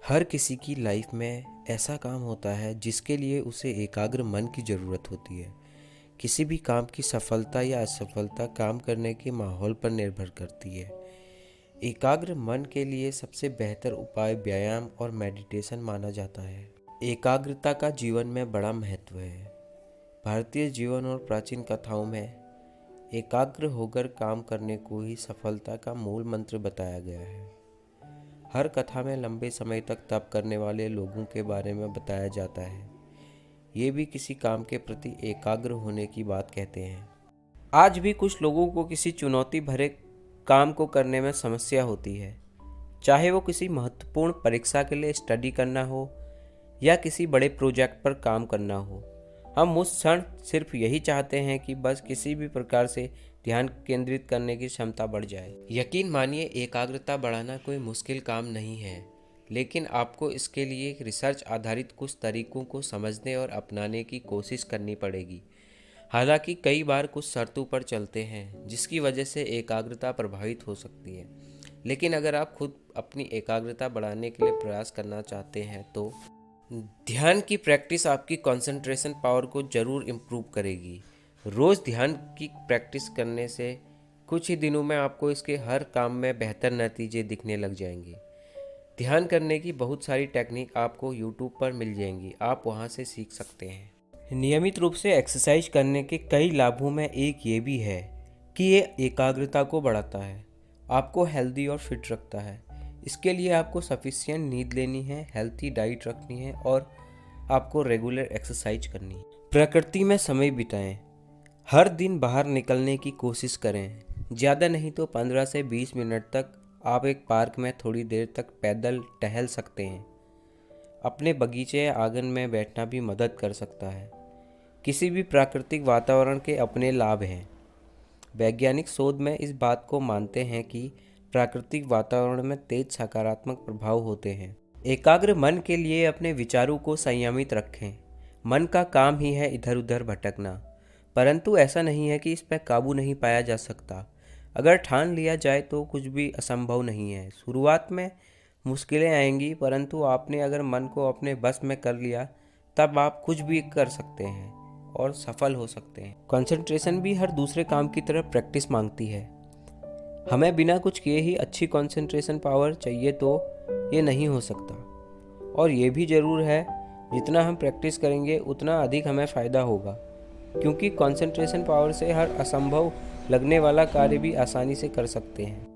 हर किसी की लाइफ में ऐसा काम होता है जिसके लिए उसे एकाग्र मन की ज़रूरत होती है। किसी भी काम की सफलता या असफलता काम करने के माहौल पर निर्भर करती है। एकाग्र मन के लिए सबसे बेहतर उपाय व्यायाम और मेडिटेशन माना जाता है। एकाग्रता का जीवन में बड़ा महत्व है। भारतीय जीवन और प्राचीन कथाओं में एकाग्र होकर काम करने को ही सफलता का मूल मंत्र बताया गया है। हर कथा में लंबे समय तक तप करने वाले लोगों के बारे में बताया जाता है। ये भी किसी काम के प्रति एकाग्र होने की बात कहते हैं। आज भी कुछ लोगों को किसी चुनौती भरे काम को करने में समस्या होती है, चाहे वो किसी महत्वपूर्ण परीक्षा के लिए स्टडी करना हो या किसी बड़े प्रोजेक्ट पर काम करना हो। हम उस क्षण सिर्फ यही चाहते हैं कि बस किसी भी प्रकार से ध्यान केंद्रित करने की क्षमता बढ़ जाए। यकीन मानिए, एकाग्रता बढ़ाना कोई मुश्किल काम नहीं है, लेकिन आपको इसके लिए एक रिसर्च आधारित कुछ तरीकों को समझने और अपनाने की कोशिश करनी पड़ेगी। हालांकि कई बार कुछ शर्तों पर चलते हैं जिसकी वजह से एकाग्रता प्रभावित हो सकती है, लेकिन अगर आप खुद अपनी एकाग्रता बढ़ाने के लिए प्रयास करना चाहते हैं तो ध्यान की प्रैक्टिस आपकी कंसंट्रेशन पावर को ज़रूर इम्प्रूव करेगी। रोज़ ध्यान की प्रैक्टिस करने से कुछ ही दिनों में आपको इसके हर काम में बेहतर नतीजे दिखने लग जाएंगे। ध्यान करने की बहुत सारी टेक्निक आपको यूट्यूब पर मिल जाएंगी, आप वहां से सीख सकते हैं। नियमित रूप से एक्सरसाइज करने के कई लाभों में एक ये भी है कि ये एकाग्रता को बढ़ाता है, आपको हेल्दी और फिट रखता है। इसके लिए आपको सफिशिएंट नींद लेनी है, हेल्थी डाइट रखनी है और आपको रेगुलर एक्सरसाइज करनी है। प्रकृति में समय बिताएं, हर दिन बाहर निकलने की कोशिश करें। ज़्यादा नहीं तो 15 से 20 मिनट तक आप एक पार्क में थोड़ी देर तक पैदल टहल सकते हैं। अपने बगीचे या आंगन में बैठना भी मदद कर सकता है। किसी भी प्राकृतिक वातावरण के अपने लाभ हैं। वैज्ञानिक शोध में इस बात को मानते हैं कि प्राकृतिक वातावरण में तेज सकारात्मक प्रभाव होते हैं। एकाग्र मन के लिए अपने विचारों को संयमित रखें। मन का काम ही है इधर उधर भटकना, परंतु ऐसा नहीं है कि इस पर काबू नहीं पाया जा सकता। अगर ठान लिया जाए तो कुछ भी असंभव नहीं है। शुरुआत में मुश्किलें आएंगी, परंतु आपने अगर मन को अपने बस में कर लिया तब आप कुछ भी कर सकते हैं और सफल हो सकते हैं। कंसंट्रेशन भी हर दूसरे काम की तरह प्रैक्टिस मांगती है। हमें बिना कुछ किए ही अच्छी कंसंट्रेशन पावर चाहिए तो ये नहीं हो सकता। और ये भी ज़रूर है, जितना हम प्रैक्टिस करेंगे उतना अधिक हमें फ़ायदा होगा, क्योंकि कंसंट्रेशन पावर से हर असंभव लगने वाला कार्य भी आसानी से कर सकते हैं।